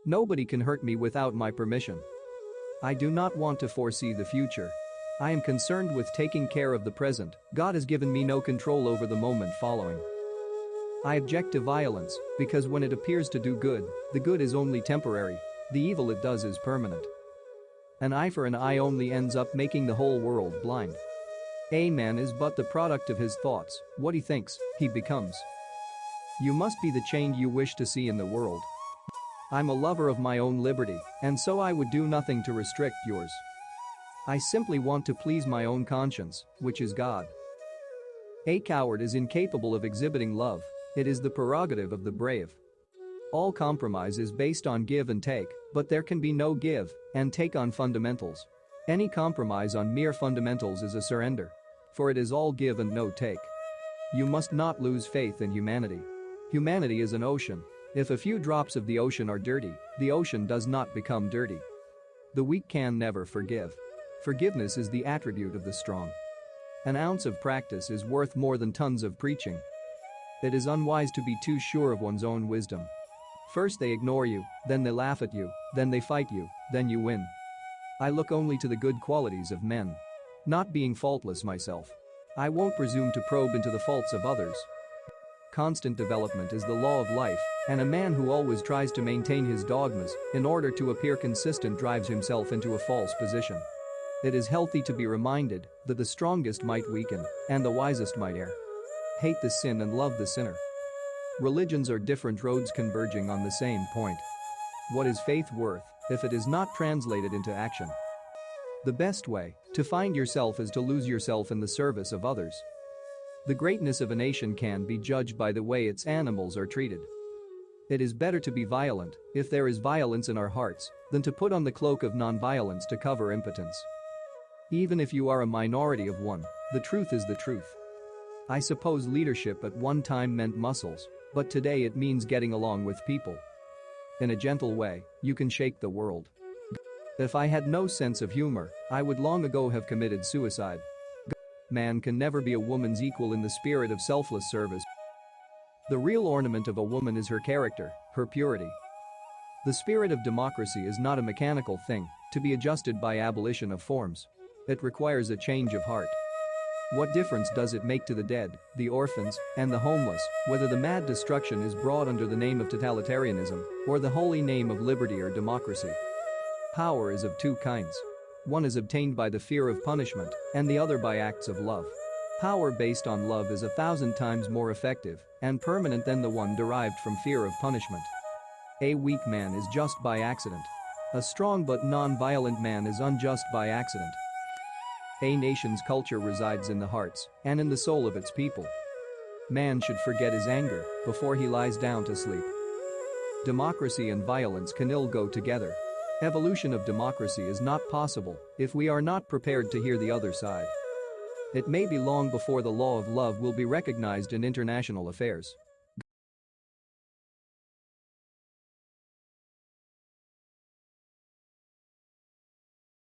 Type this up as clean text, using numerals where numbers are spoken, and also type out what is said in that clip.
Nobody can hurt me without my permission. I do not want to foresee the future. I am concerned with taking care of the present. God has given me no control over the moment following. I object to violence because when it appears to do good, the good is only temporary, the evil it does is permanent. An eye for an eye only ends up making the whole world blind. A man is but the product of his thoughts, what he thinks, he becomes. You must be the change you wish to see in the world. I'm a lover of my own liberty, and so I would do nothing to restrict yours. I simply want to please my own conscience, which is God. A coward is incapable of exhibiting love, it is the prerogative of the brave. All compromise is based on give and take, but there can be no give and take on fundamentals. Any compromise on mere fundamentals is a surrender. For it is all give and no take. You must not lose faith in humanity. Humanity is an ocean. If a few drops of the ocean are dirty, the ocean does not become dirty. The weak can never forgive. Forgiveness is the attribute of the strong. An ounce of practice is worth more than tons of preaching. It is unwise to be too sure of one's own wisdom. First they ignore you, then they laugh at you, then they fight you, then you win. I look only to the good qualities of men. Not being faultless myself. I won't presume to probe into the faults of others. Constant development is the law of life, and a man who always tries to maintain his dogmas in order to appear consistent drives himself into a false position. It is healthy to be reminded that the strongest might weaken and the wisest might err. Hate the sin and love the sinner. Religions are different roads converging on the same point. What is faith worth if it is not translated into action? The best way to find yourself is to lose yourself in the service of others. The greatness of a nation can be judged by the way its animals are treated. It is better to be violent if there is violence in our hearts than to put on the cloak of non-violence to cover impotence. Even if you are a minority of one, the truth is the truth. I suppose leadership at one time meant muscles, but today it means getting along with people. In a gentle way, you can shake the world. If I had no sense of humor, I would long ago have committed suicide. Man can never be a woman's equal in the spirit of selfless service. The real ornament of a woman is her character, her purity. The spirit of democracy is not a mechanical thing to be adjusted by abolition of forms. It requires a change of heart. What difference does it make to the dead, the orphans, and the homeless, whether the mad destruction is brought under the name of totalitarianism or the holy name of liberty or democracy? Power is of two kinds. One is obtained by the fear of punishment, and the other by acts of love. Power based on love is 1,000 times more effective and permanent than the one derived from fear of punishment. A weak man is just by accident. A strong but non-violent man is unjust by accident. A nation's culture resides in the hearts and in the soul of its people. Man should forget his anger before he lies down to sleep. Democracy and violence can ill go together. Evolution of democracy is not possible if we are not prepared to hear the other side. It may be long before the law of love will be recognized in international affairs.